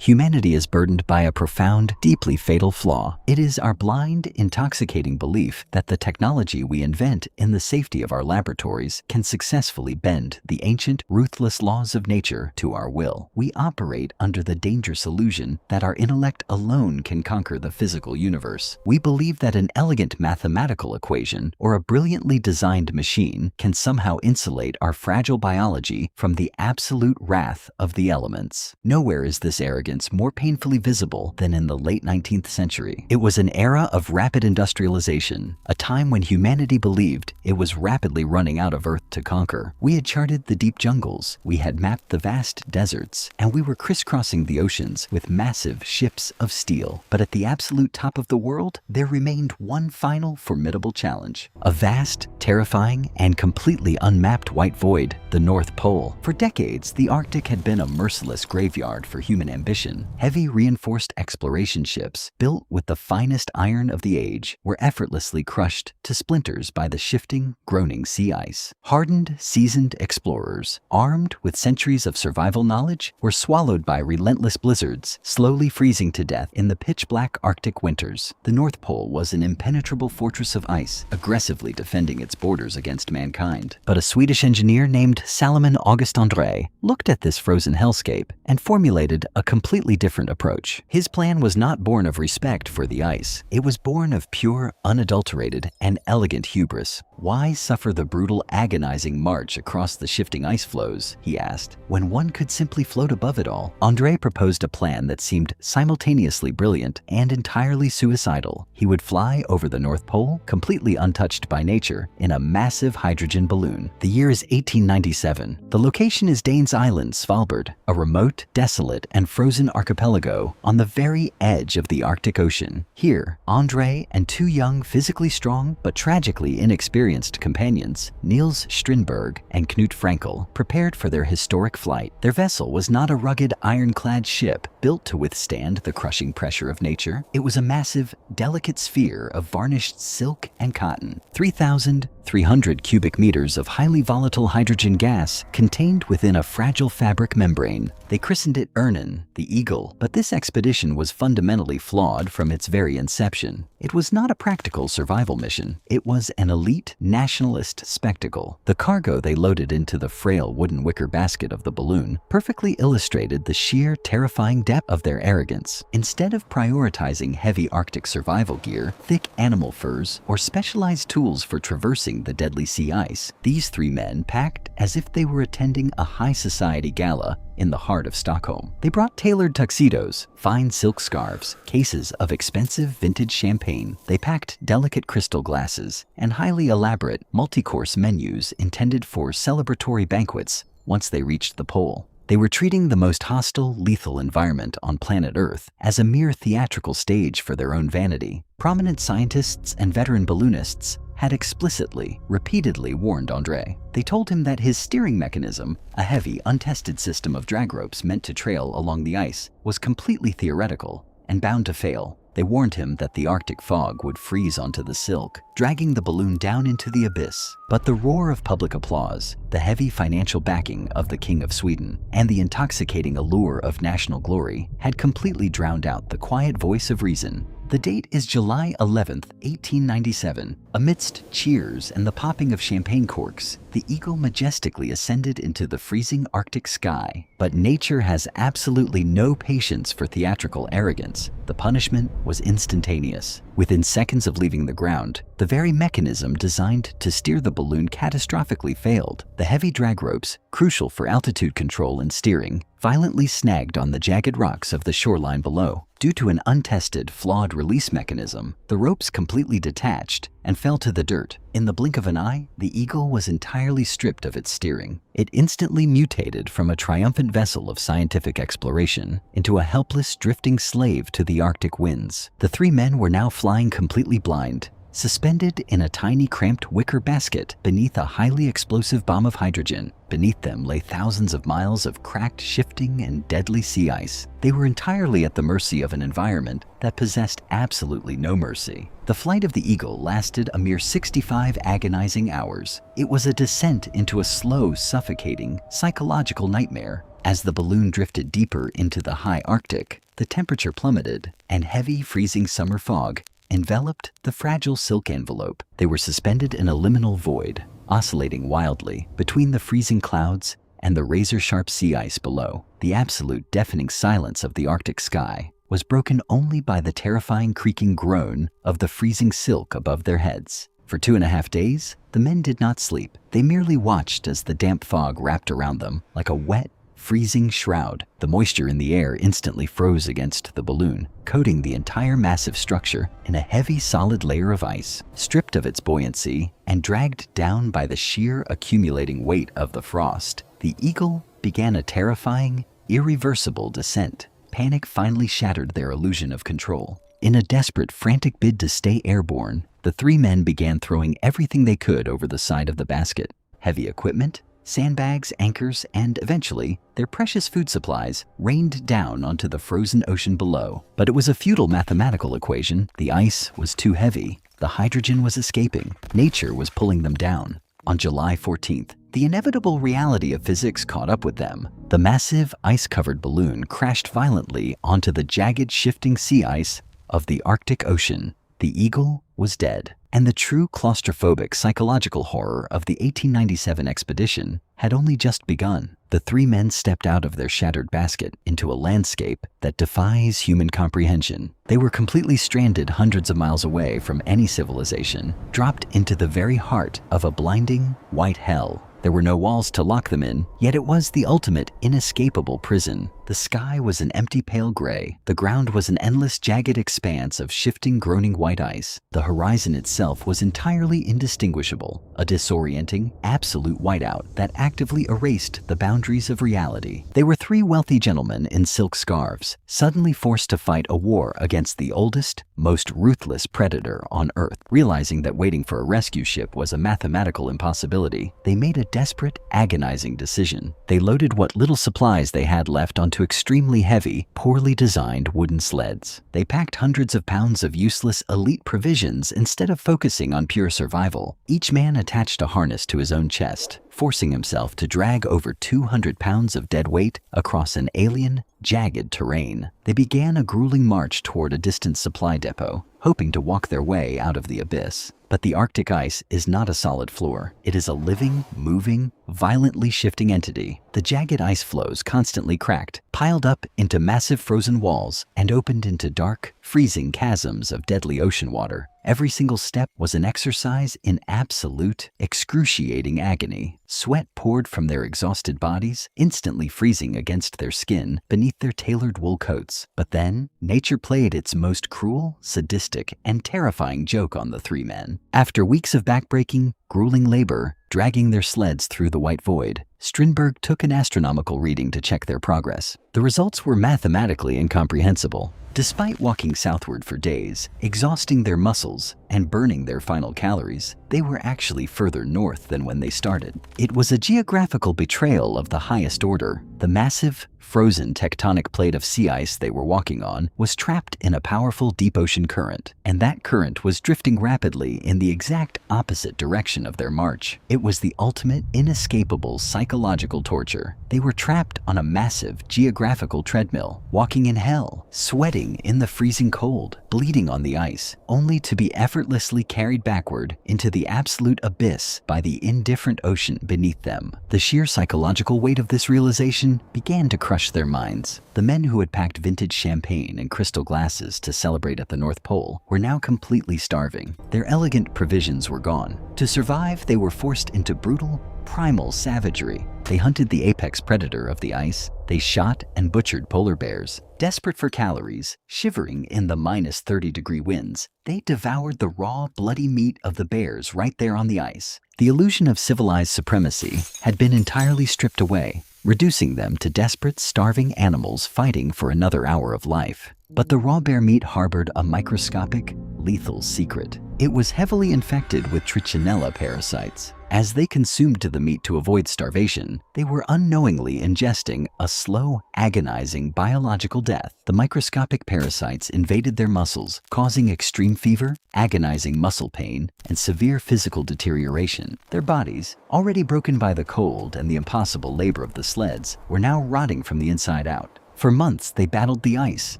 Humanity is burdened by a profound, deeply fatal flaw. It is our blind, intoxicating belief that the technology we invent in the safety of our laboratories can successfully bend the ancient, ruthless laws of nature to our will. We operate under the dangerous illusion that our intellect alone can conquer the physical universe. We believe that an elegant mathematical equation or a brilliantly designed machine can somehow insulate our fragile biology from the absolute wrath of the elements. Nowhere is this arrogance more painfully visible than in the late 19th century. It was an era of rapid industrialization, a time when humanity believed it was rapidly running out of Earth to conquer. We had charted the deep jungles, we had mapped the vast deserts, and we were crisscrossing the oceans with massive ships of steel. But at the absolute top of the world, there remained one final formidable challenge. A vast, terrifying, and completely unmapped white void, the North Pole. For decades, the Arctic had been a merciless graveyard for human ambition. Heavy reinforced exploration ships, built with the finest iron of the age, were effortlessly crushed to splinters by the shifting, groaning sea ice. Hardened, seasoned explorers, armed with centuries of survival knowledge, were swallowed by relentless blizzards, slowly freezing to death in the pitch-black Arctic winters. The North Pole was an impenetrable fortress of ice, aggressively defending its borders against mankind. But a Swedish engineer named Salomon August Andrée looked at this frozen hellscape and formulated a completely different approach. His plan was not born of respect for the ice. It was born of pure, unadulterated, and elegant hubris. Why suffer the brutal, agonizing march across the shifting ice floes, he asked, when one could simply float above it all? Andrée proposed a plan that seemed simultaneously brilliant and entirely suicidal. He would fly over the North Pole, completely untouched by nature, in a massive hydrogen balloon. The year is 1897. The location is Danes Island, Svalbard, a remote, desolate, and frozen archipelago on the very edge of the Arctic Ocean. Here, Andrée and two young, physically strong, but tragically inexperienced companions, Niels Strindberg and Knut Frankel, prepared for their historic flight. Their vessel was not a rugged, ironclad ship built to withstand the crushing pressure of nature. It was a massive, delicate sphere of varnished silk and cotton, 3,300 cubic meters of highly volatile hydrogen gas contained within a fragile fabric membrane. They christened it Örnen, the Eagle, but this expedition was fundamentally flawed from its very inception. It was not a practical survival mission. It was an elite, nationalist spectacle. The cargo they loaded into the frail wooden wicker basket of the balloon perfectly illustrated the sheer, terrifying depth of their arrogance. Instead of prioritizing heavy Arctic survival gear, thick animal furs, or specialized tools for traversing the deadly sea ice, these three men packed as if they were attending a high society gala in the heart of Stockholm. They brought tailored tuxedos, fine silk scarves, cases of expensive vintage champagne. They packed delicate crystal glasses and highly elaborate, multi-course menus intended for celebratory banquets once they reached the pole. They were treating the most hostile, lethal environment on planet Earth as a mere theatrical stage for their own vanity. Prominent scientists and veteran balloonists had explicitly, repeatedly warned Andrée. They told him that his steering mechanism, a heavy, untested system of drag ropes meant to trail along the ice, was completely theoretical and bound to fail. They warned him that the Arctic fog would freeze onto the silk, dragging the balloon down into the abyss. But the roar of public applause, the heavy financial backing of the King of Sweden, and the intoxicating allure of national glory had completely drowned out the quiet voice of reason. The date is July 11th, 1897. Amidst cheers and the popping of champagne corks, the Eagle majestically ascended into the freezing Arctic sky. But nature has absolutely no patience for theatrical arrogance. The punishment was instantaneous. Within seconds of leaving the ground, the very mechanism designed to steer the balloon catastrophically failed. The heavy drag ropes, crucial for altitude control and steering, violently snagged on the jagged rocks of the shoreline below. Due to an untested, flawed release mechanism, the ropes completely detached and fell to the dirt. In the blink of an eye, the Eagle was entirely stripped of its steering. It instantly mutated from a triumphant vessel of scientific exploration into a helpless, drifting slave to the Arctic winds. The three men were now flying completely blind, suspended in a tiny cramped wicker basket beneath a highly explosive bomb of hydrogen. Beneath them lay thousands of miles of cracked, shifting, and deadly sea ice. They were entirely at the mercy of an environment that possessed absolutely no mercy. The flight of the Eagle lasted a mere 65 agonizing hours. It was a descent into a slow, suffocating, psychological nightmare. As the balloon drifted deeper into the high Arctic, the temperature plummeted, and heavy, freezing summer fog enveloped the fragile silk envelope. They were suspended in a liminal void, oscillating wildly between the freezing clouds and the razor-sharp sea ice below. The absolute deafening silence of the Arctic sky was broken only by the terrifying creaking groan of the freezing silk above their heads. For 2.5 days, the men did not sleep. They merely watched as the damp fog wrapped around them like a wet, freezing shroud. The moisture in the air instantly froze against the balloon, coating the entire massive structure in a heavy, solid layer of ice. Stripped of its buoyancy and dragged down by the sheer accumulating weight of the frost, the Eagle began a terrifying, irreversible descent. Panic finally shattered their illusion of control. In a desperate, frantic bid to stay airborne, the 3 men began throwing everything they could over the side of the basket. Heavy equipment, sandbags, anchors, and eventually, their precious food supplies rained down onto the frozen ocean below. But it was a futile mathematical equation. The ice was too heavy. The hydrogen was escaping. Nature was pulling them down. On July 14th, the inevitable reality of physics caught up with them. The massive, ice-covered balloon crashed violently onto the jagged, shifting sea ice of the Arctic Ocean. The Eagle was dead, and the true claustrophobic psychological horror of the 1897 expedition had only just begun. The 3 men stepped out of their shattered basket into a landscape that defies human comprehension. They were completely stranded hundreds of miles away from any civilization, dropped into the very heart of a blinding, white hell. There were no walls to lock them in, yet it was the ultimate, inescapable prison. The sky was an empty pale gray. The ground was an endless, jagged expanse of shifting, groaning white ice. The horizon itself was entirely indistinguishable, a disorienting, absolute whiteout that actively erased the boundaries of reality. They were 3 wealthy gentlemen in silk scarves, suddenly forced to fight a war against the oldest, most ruthless predator on Earth. Realizing that waiting for a rescue ship was a mathematical impossibility, they made a desperate, agonizing decision. They loaded what little supplies they had left onto extremely heavy, poorly designed wooden sleds. They packed hundreds of pounds of useless elite provisions instead of focusing on pure survival. Each man attached a harness to his own chest, forcing himself to drag over 200 pounds of dead weight across an alien, jagged terrain. They began a grueling march toward a distant supply depot, hoping to walk their way out of the abyss. But the Arctic ice is not a solid floor. It is a living, moving, violently shifting entity. The jagged ice floes constantly cracked, piled up into massive frozen walls, and opened into dark, freezing chasms of deadly ocean water. Every single step was an exercise in absolute, excruciating agony. Sweat poured from their exhausted bodies, instantly freezing against their skin beneath their tailored wool coats. But then, nature played its most cruel, sadistic, and terrifying joke on the 3 men. After weeks of backbreaking, grueling labor, dragging their sleds through the white void, Strindberg took an astronomical reading to check their progress. The results were mathematically incomprehensible. Despite walking southward for days, exhausting their muscles, and burning their final calories, they were actually further north than when they started. It was a geographical betrayal of the highest order. The massive, frozen tectonic plate of sea ice they were walking on was trapped in a powerful deep ocean current, and that current was drifting rapidly in the exact opposite direction of their march. It was the ultimate, inescapable psychological torture. They were trapped on a massive geographical treadmill, walking in hell, sweating in the freezing cold, bleeding on the ice, only to be effortlessly carried backward into the absolute abyss by the indifferent ocean beneath them. The sheer psychological weight of this realization began to crush their minds. The men who had packed vintage champagne and crystal glasses to celebrate at the North Pole were now completely starving. Their elegant provisions were gone. To survive, they were forced into brutal, primal savagery. They hunted the apex predator of the ice. They shot and butchered polar bears. Desperate for calories, shivering in the minus 30-degree winds, they devoured the raw, bloody meat of the bears right there on the ice. The illusion of civilized supremacy had been entirely stripped away, reducing them to desperate, starving animals fighting for another hour of life. But the raw bear meat harbored a microscopic, lethal secret. It was heavily infected with trichinella parasites. As they consumed the meat to avoid starvation, they were unknowingly ingesting a slow, agonizing biological death. The microscopic parasites invaded their muscles, causing extreme fever, agonizing muscle pain, and severe physical deterioration. Their bodies, already broken by the cold and the impossible labor of the sleds, were now rotting from the inside out. For months, they battled the ice,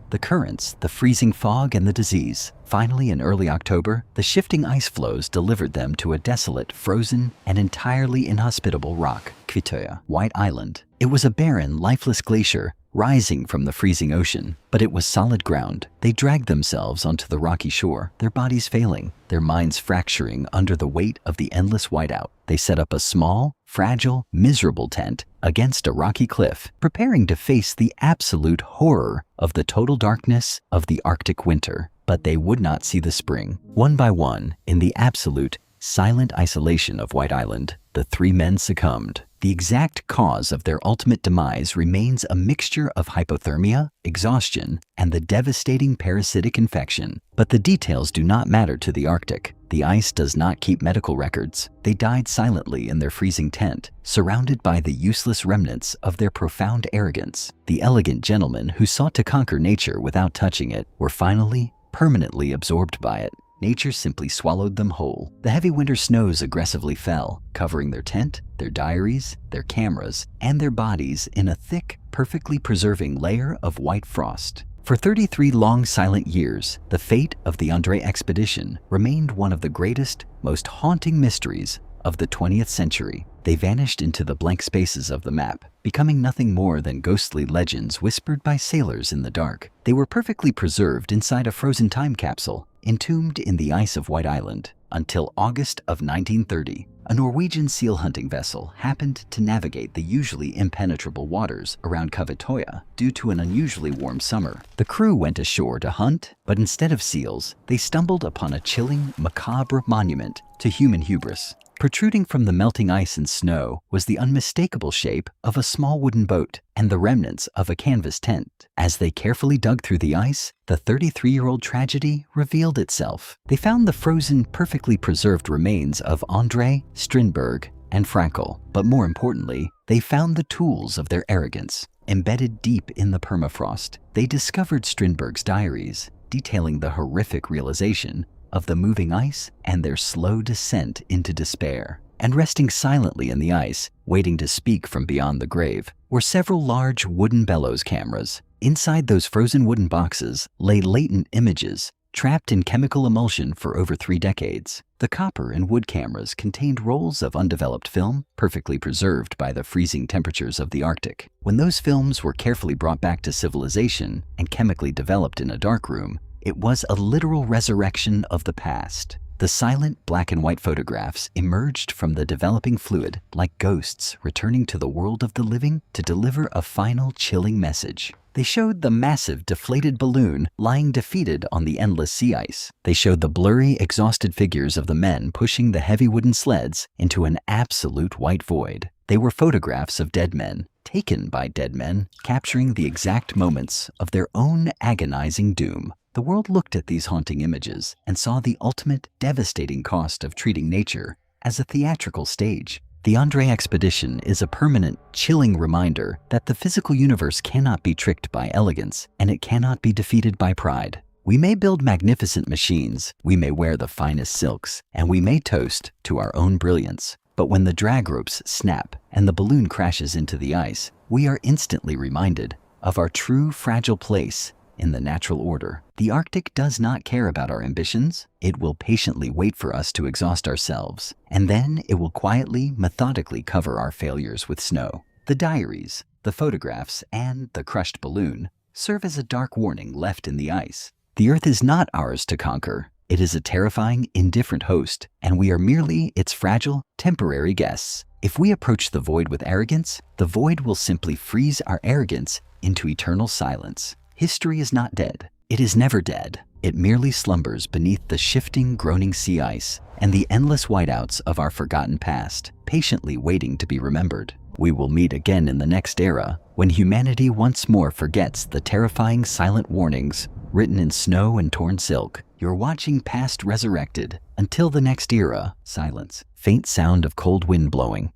the currents, the freezing fog, and the disease. Finally, in early October, the shifting ice floes delivered them to a desolate, frozen, and entirely inhospitable rock, Kvitøya, White Island. It was a barren, lifeless glacier rising from the freezing ocean, but it was solid ground. They dragged themselves onto the rocky shore, their bodies failing, their minds fracturing under the weight of the endless whiteout. They set up a small, fragile, miserable tent against a rocky cliff, preparing to face the absolute horror of the total darkness of the Arctic winter. But they would not see the spring. One by one, in the absolute, silent isolation of White Island, the three men succumbed. The exact cause of their ultimate demise remains a mixture of hypothermia, exhaustion, and the devastating parasitic infection. But the details do not matter to the Arctic. The ice does not keep medical records. They died silently in their freezing tent, surrounded by the useless remnants of their profound arrogance. The elegant gentlemen who sought to conquer nature without touching it were finally, permanently absorbed by it. Nature simply swallowed them whole. The heavy winter snows aggressively fell, covering their tent, their diaries, their cameras, and their bodies in a thick, perfectly preserving layer of white frost. For 33 long silent years, the fate of the Andrée expedition remained one of the greatest, most haunting mysteries of the 20th century. They vanished into the blank spaces of the map, becoming nothing more than ghostly legends whispered by sailors in the dark. They were perfectly preserved inside a frozen time capsule, entombed in the ice of White Island, until August of 1930. A Norwegian seal hunting vessel happened to navigate the usually impenetrable waters around Kvitøya due to an unusually warm summer. The crew went ashore to hunt, but instead of seals, they stumbled upon a chilling, macabre monument to human hubris. Protruding from the melting ice and snow was the unmistakable shape of a small wooden boat and the remnants of a canvas tent. As they carefully dug through the ice, the 33-year-old tragedy revealed itself. They found the frozen, perfectly preserved remains of Andrée, Strindberg, and Frankel. But more importantly, they found the tools of their arrogance. Embedded deep in the permafrost, they discovered Strindberg's diaries, detailing the horrific realization of the moving ice and their slow descent into despair. And resting silently in the ice, waiting to speak from beyond the grave, were several large wooden bellows cameras. Inside those frozen wooden boxes lay latent images, trapped in chemical emulsion for over 3 decades. The copper and wood cameras contained rolls of undeveloped film, perfectly preserved by the freezing temperatures of the Arctic. When those films were carefully brought back to civilization and chemically developed in a darkroom, it was a literal resurrection of the past. The silent black and white photographs emerged from the developing fluid like ghosts returning to the world of the living to deliver a final chilling message. They showed the massive deflated balloon lying defeated on the endless sea ice. They showed the blurry, exhausted figures of the men pushing the heavy wooden sleds into an absolute white void. They were photographs of dead men, taken by dead men, capturing the exact moments of their own agonizing doom. The world looked at these haunting images and saw the ultimate, devastating cost of treating nature as a theatrical stage. The Andrée expedition is a permanent, chilling reminder that the physical universe cannot be tricked by elegance, and it cannot be defeated by pride. We may build magnificent machines, we may wear the finest silks, and we may toast to our own brilliance. But when the drag ropes snap and the balloon crashes into the ice, we are instantly reminded of our true fragile place in the natural order. The Arctic does not care about our ambitions. It will patiently wait for us to exhaust ourselves, and then it will quietly, methodically cover our failures with snow. The diaries, the photographs, and the crushed balloon serve as a dark warning left in the ice. The Earth is not ours to conquer. It is a terrifying, indifferent host, and we are merely its fragile, temporary guests. If we approach the void with arrogance, the void will simply freeze our arrogance into eternal silence. History is not dead. It is never dead. It merely slumbers beneath the shifting, groaning sea ice and the endless whiteouts of our forgotten past, patiently waiting to be remembered. We will meet again in the next era, when humanity once more forgets the terrifying silent warnings written in snow and torn silk. You're watching past Resurrected. Until the next era, silence. Faint sound of cold wind blowing.